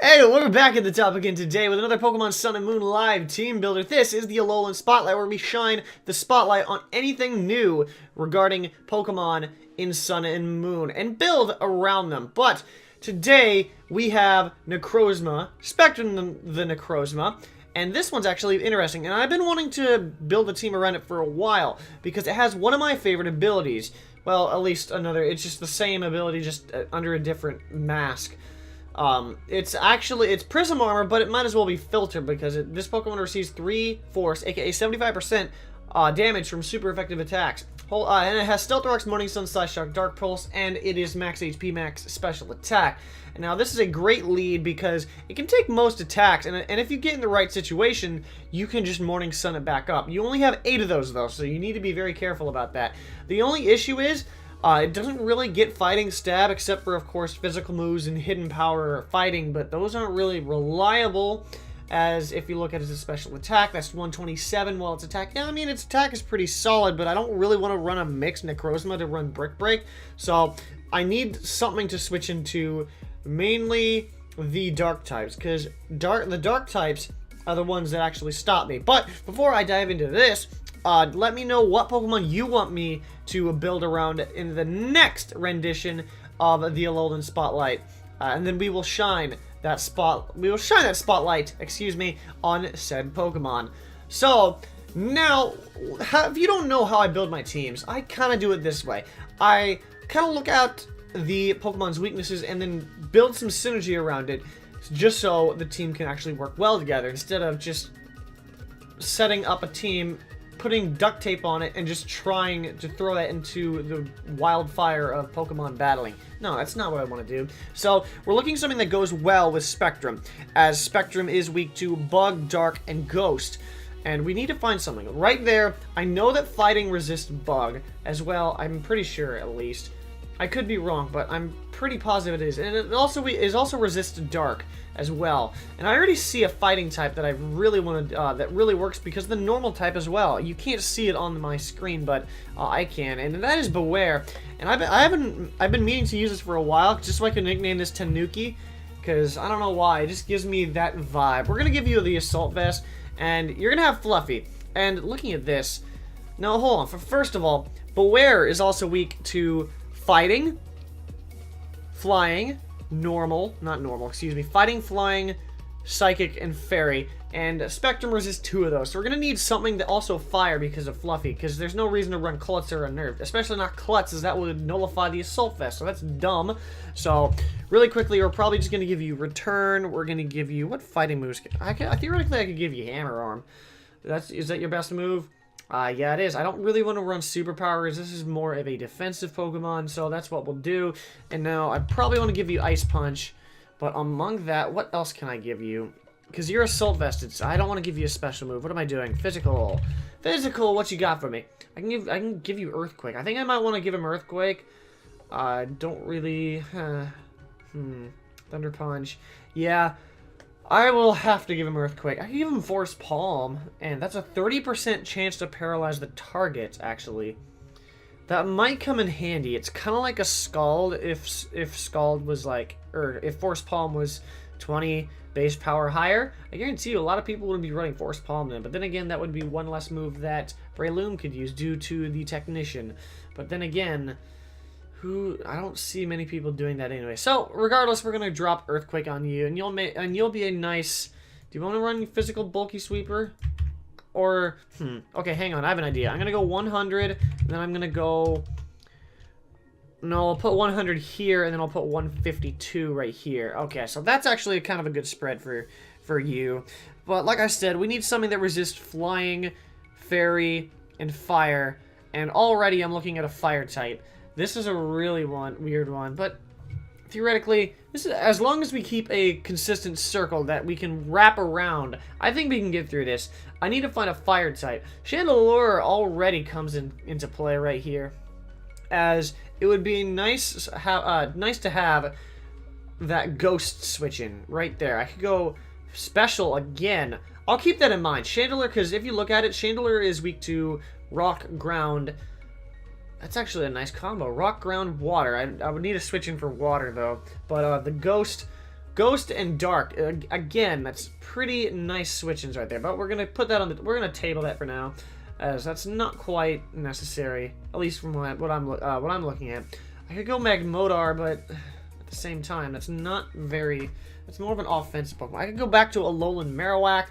Hey, we're back at the top again today with another Pokemon Sun and Moon Live Team Builder. This is the Alolan Spotlight, where we shine the spotlight on anything new regarding Pokemon in Sun and Moon and build around them. But today we have Necrozma, Spectrum the Necrozma, and this one's actually interesting. And I've been wanting to build a team around it for a while because it has one of my favorite abilities. Well, at least another. It's just the same ability, just under a different mask. It's Prism Armor, but it might as well be Filter because this Pokemon receives 3 Force, aka 75% damage from super effective attacks. And it has Stealth Rocks, Morning Sun, Side Shock, Dark Pulse, and it is Max HP, Max Special Attack. And now this is a great lead because it can take most attacks, and if you get in the right situation, you can just Morning Sun it back up. You only have 8 of those though, so you need to be very careful about that. The only issue is, it doesn't really get fighting stab, except for, of course, physical moves and hidden power or fighting, but those aren't really reliable, as if you look at its special attack, that's 127 while its attack, yeah, I mean, its attack is pretty solid, but I don't really want to run a mixed Necrozma to run Brick Break, so I need something to switch into, mainly the Dark types, because the Dark types are the ones that actually stop me. But before I dive into this, let me know what Pokemon you want me to build around in the next rendition of the Alolan Spotlight, and then we will shine that spotlight, excuse me, on said Pokemon. So now, if you don't know how I build my teams, I kind of do it this way. I kind of look at the Pokemon's weaknesses and then build some synergy around it, just so the team can actually work well together instead of just setting up a team, putting duct tape on it, and just trying to throw that into the wildfire of Pokemon battling. No, that's not what I want to do. So, we're looking at something that goes well with Spectrum, as Spectrum is weak to Bug, Dark, and Ghost. And we need to find something. Right there, I know that Fighting resists Bug as well, I'm pretty sure at least. I could be wrong, but I'm pretty positive it is. And it also resists Dark as well. And I already see a fighting type that I really want to, that really works because the normal type as well. You can't see it on my screen, but I can, and that is Beware. And I've been meaning to use this for a while, just so I can nickname this Tanuki, because I don't know why, it just gives me that vibe. We're gonna give you the Assault Vest, and you're gonna have Fluffy. And looking at this, now hold on. First of all, Beware is also weak to Fighting, Flying, Fighting, Flying, Psychic, and Fairy. And Spectrum resists 2 of those. So we're going to need something that also Fire because of Fluffy, because there's no reason to run Klutz or Unnerved. Especially not Klutz, as that would nullify the Assault Vest, so that's dumb. So, really quickly, we're probably just going to give you Return. We're going to give you... What fighting moves? Theoretically, I could give you Hammer Arm. Is that your best move? Yeah, it is. I don't really want to run Superpowers. This is more of a defensive Pokemon, so that's what we'll do. And now, I probably want to give you Ice Punch. But among that, what else can I give you? Because you're Assault Vested, so I don't want to give you a special move. What am I doing? Physical. Physical, what you got for me? I can give you Earthquake. I think I might want to give him Earthquake. Don't really... Thunder Punch. Yeah. I will have to give him Earthquake. I can give him Force Palm, and that's a 30% chance to paralyze the target, actually. That might come in handy. It's kind of like a Scald if Scald was like, or if Force Palm was 20 base power higher. I guarantee you a lot of people would be running Force Palm then, but then again, that would be one less move that Breloom could use due to the Technician. But then again, I don't see many people doing that anyway. So, regardless, we're gonna drop Earthquake on you, and you'll be a nice... Do you want to run Physical Bulky Sweeper? Or, okay, hang on, I have an idea. I'm gonna go 100, and then I'm gonna go... No, I'll put 100 here, and then I'll put 152 right here. Okay, so that's actually kind of a good spread for you. But like I said, we need something that resists Flying, Fairy, and Fire. And already I'm looking at a Fire type. This is a really weird one, but theoretically, this is, as long as we keep a consistent circle that we can wrap around, I think we can get through this. I need to find a Fire type. Chandelure already comes into play right here, as it would be nice to have that Ghost switch in right there. I could go Special again. I'll keep that in mind. Chandelure, because if you look at it, Chandelure is weak to Rock, Ground. That's actually a nice combo. Rock, Ground, Water. I would need to switch in for Water, though. But the Ghost Ghost and Dark. Again, that's pretty nice switch-ins right there. But we're gonna put that on the. We're gonna table that for now, as that's not quite necessary. At least from what I'm looking at. I could go Magmodar, but at the same time, that's not very. It's more of an offensive Pokemon. I could go back to Alolan Marowak,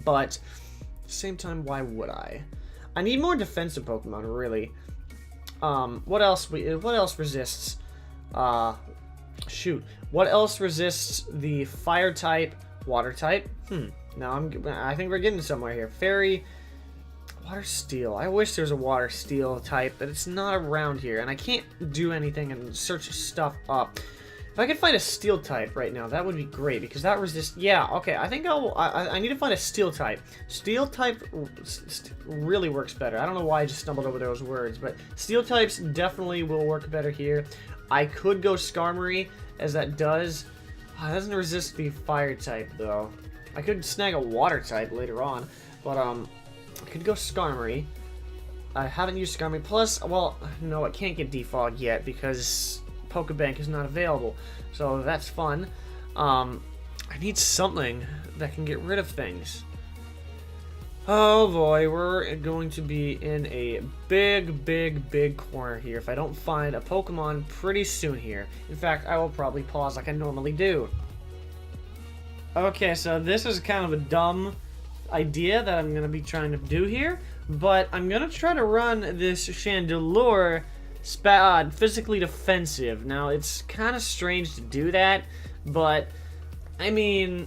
but at the same time, why would I? I need more defensive Pokemon, really. What else resists? Shoot. What else resists the fire type, water type? Now I think we're getting somewhere here. Fairy, water steel. I wish there's a water steel type, but it's not around here, and I can't do anything and search stuff up. If I could find a steel type right now, that would be great, because that resists... Yeah, okay, I think I need to find a steel type. Steel type really works better. I don't know why I just stumbled over those words, but steel types definitely will work better here. I could go Skarmory, as that doesn't resist the fire type, though. I could snag a water type later on, but I could go Skarmory. I haven't used Skarmory. Plus, well, no, it can't get defogged yet, because Pokebank is not available, so that's fun. I need something that can get rid of things. Oh boy, we're going to be in a big corner here if I don't find a Pokemon pretty soon here. In fact, I will probably pause like I normally do. Okay, so this is kind of a dumb idea that I'm going to be trying to do here, but I'm going to try to run this Chandelure physically defensive. Now, it's kind of strange to do that, but I mean,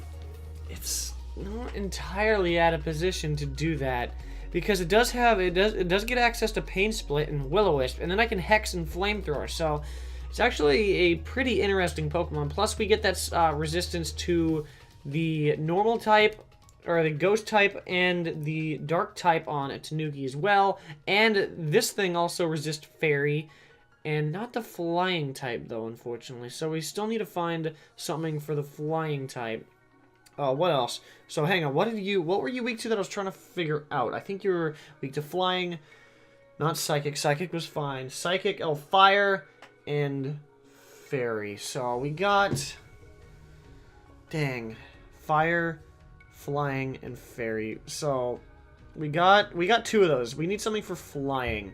it's not entirely out of position to do that, because it does get access to Pain Split and Will-O-Wisp, and then I can Hex and Flamethrower. So it's actually a pretty interesting Pokemon. Plus, we get that resistance to the normal type, or the ghost type, and the dark type on Tanuki as well. And this thing also resists fairy, and not the flying type though, unfortunately. So we still need to find something for the flying type. What else? So hang on, what were you weak to that I was trying to figure out? I think you were weak to flying, not psychic. Psychic was fine. Psychic, fire, and fairy. So we got, dang, fire, flying, and fairy. So we got two of those. We need something for flying,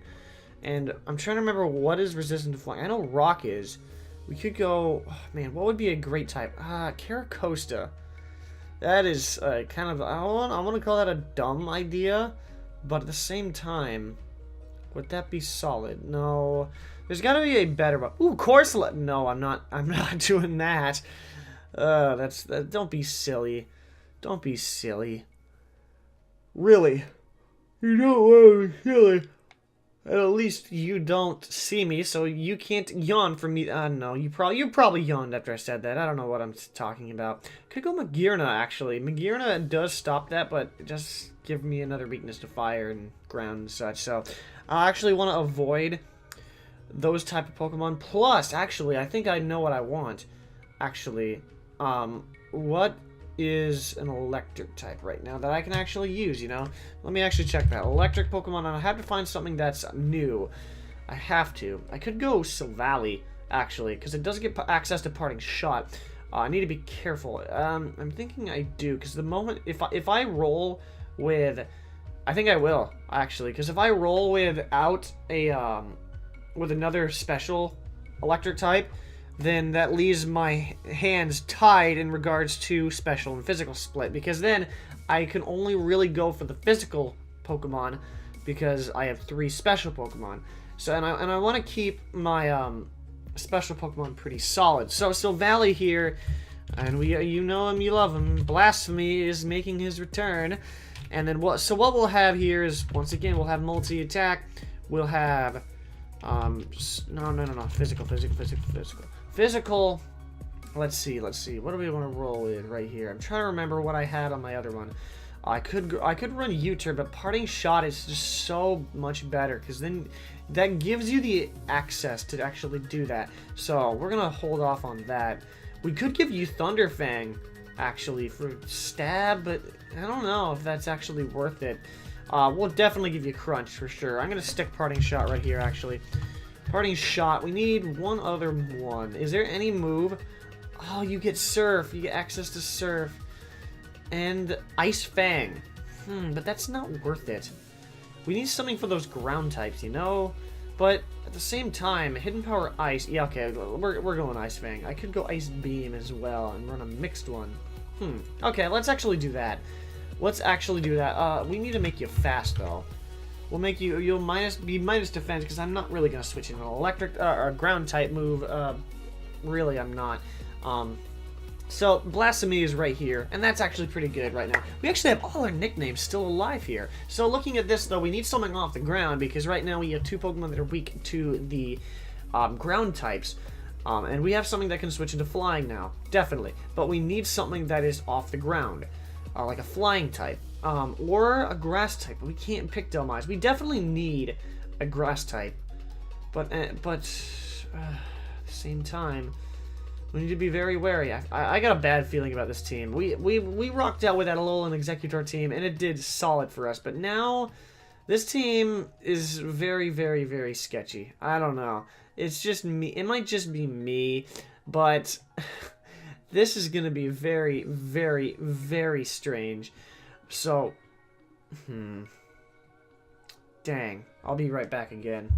and I'm trying to remember what is resistant to flying. I know rock is. We could go, oh, man, what would be a great type? Caracosta. That is kind of, I want to call that a dumb idea, but at the same time, would that be solid? No, there's got to be a better one. Ooh, Corsola. No, I'm not doing that. Don't be silly. Don't be silly. Really? You don't want to be silly. At least you don't see me, so you can't yawn for me. No, you probably yawned after I said that. I don't know what I'm talking about. Could go Magearna, actually. Magearna does stop that, but it just give me another weakness to fire and ground and such. So I actually want to avoid those type of Pokemon. Plus, actually, I think I know what I want. Actually, what is an electric type right now that I can actually use, you know? Let me actually check that. Electric Pokemon, and I have to find something that's new. I have to. I could go Silvally, actually, because it does get access to Parting Shot. I need to be careful. I'm thinking I do, because the moment, if I roll with, I think I will, actually, because if I roll without a, with another special electric type, then that leaves my hands tied in regards to special and physical split, because then I can only really go for the physical Pokemon because I have 3 special Pokemon. So and I want to keep my special Pokemon pretty solid. So Silvally here, and you know him, you love him. Blasphemy is making his return, and then what we'll have here is, once again, we'll have multi-attack. We'll have no, physical. Let's see. What do we want to roll with right here? I'm trying to remember what I had on my other one. I could run U-turn, but Parting Shot is just so much better, because then that gives you the access to actually do that. So we're gonna hold off on that. We could give you Thunderfang, actually, for stab, but I don't know if that's actually worth it. We'll definitely give you Crunch for sure. I'm gonna stick Parting Shot right here, actually. Parting Shot. We need one other one. Is there any move? Oh, you get Surf. You get access to Surf. And Ice Fang. But that's not worth it. We need something for those ground types, you know? But at the same time, Hidden Power Ice... Yeah, okay, we're going Ice Fang. I could go Ice Beam as well and run a mixed one. Okay, let's actually do that. Let's actually do that. We need to make you fast, though. We'll make you... You'll be minus defense, because I'm not really going to switch into an electric... or ground type move. Really, I'm not. So, Blasphemy is right here, and that's actually pretty good right now. We actually have all our nicknames still alive here. So, looking at this, though, we need something off the ground, because right now we have 2 Pokemon that are weak to the ground types. And we have something that can switch into flying now, definitely. But we need something that is off the ground, like a flying type, or a grass type. We can't pick Delmise. We definitely need a grass type, but at the same time, we need to be very wary. I got a bad feeling about this team. We rocked out with that Alola and Executor team, and it did solid for us. But now, this team is very, very, very sketchy. I don't know. It's just me. It might just be me, but this is going to be very, very, very strange. So, dang. I'll be right back again.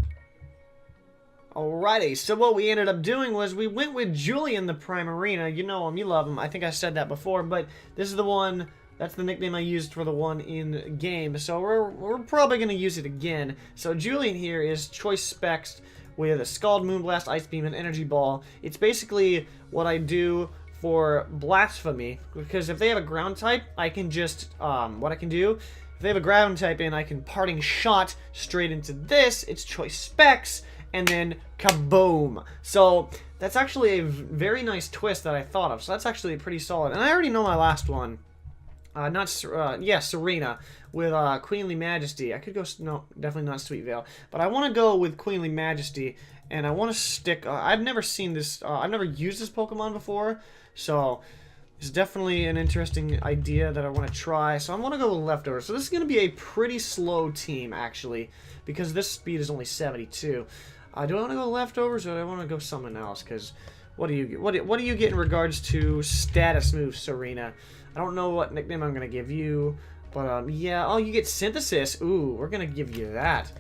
Alrighty, so what we ended up doing was we went with Julian the Primarina. You know him, you love him. I think I said that before, but this is the one, that's the nickname I used for the one in game. So we're probably going to use it again. So Julian here is Choice Specs with a Scald, Moonblast, Ice Beam, and Energy Ball. It's basically what I do for Blasphemy, because if they have a ground type, I can just, what I can do, if they have a ground type in, I can Parting Shot straight into this. It's Choice Specs, and then kaboom. So that's actually a very nice twist that I thought of. So that's actually pretty solid. And I already know my last one. Serena with Queenly Majesty. I could go, no, definitely not Sweet Veil. But I want to go with Queenly Majesty, and I want to stick, I've never seen this, I've never used this Pokemon before, so it's definitely an interesting idea that I want to try. So I want to go with Leftovers. So this is going to be a pretty slow team, actually, because this speed is only 72. Do I want to go Leftovers, or do I want to go someone else? Because what do you get? What do you get in regards to status moves, Serena? I don't know what nickname I'm gonna give you, but yeah. Oh, you get Synthesis. Ooh, we're gonna give you that.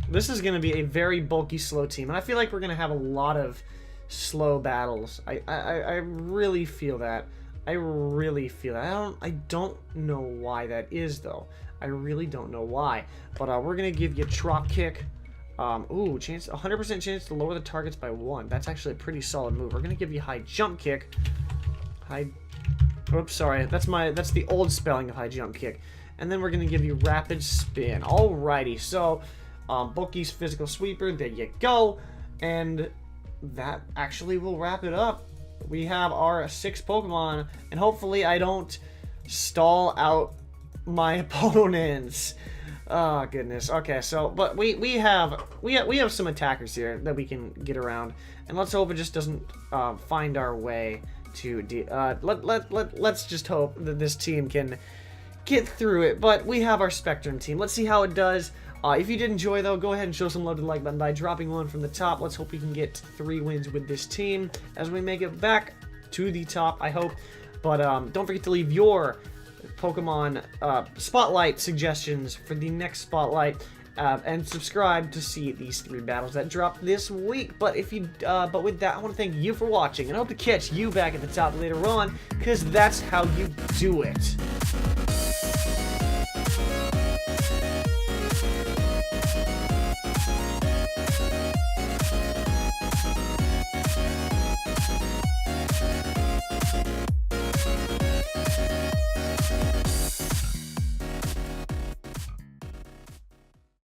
This is gonna be a very bulky, slow team, and I feel like we're gonna have a lot of slow battles. I really feel that. I really feel that. I don't know why that is, though. I really don't know why. But we're gonna give you Drop Kick. Ooh, 100% chance to lower the targets by 1. That's actually a pretty solid move. We're gonna give you High Jump Kick. Oops, sorry. That's the old spelling of High Jump Kick. And then we're gonna give you Rapid Spin. Alrighty, so Bulky's Physical Sweeper. There you go. And that actually will wrap it up. We have our 6 Pokemon, and hopefully I don't stall out my opponents. Oh goodness. Okay, so but we have some attackers here that we can get around, and let's hope it just doesn't find our way to let's just hope that this team can get through it. But we have our Spectrum team. Let's see how it does. If you did enjoy, though, go ahead and show some love to the like button by dropping one from the top. Let's hope we can get 3 wins with this team as we make it back to the top, I hope. But don't forget to leave your Pokemon Spotlight suggestions for the next Spotlight, and subscribe to see these 3 battles that drop this week. But but with that, I want to thank you for watching, and I hope to catch you back at the top later on, because that's how you do it.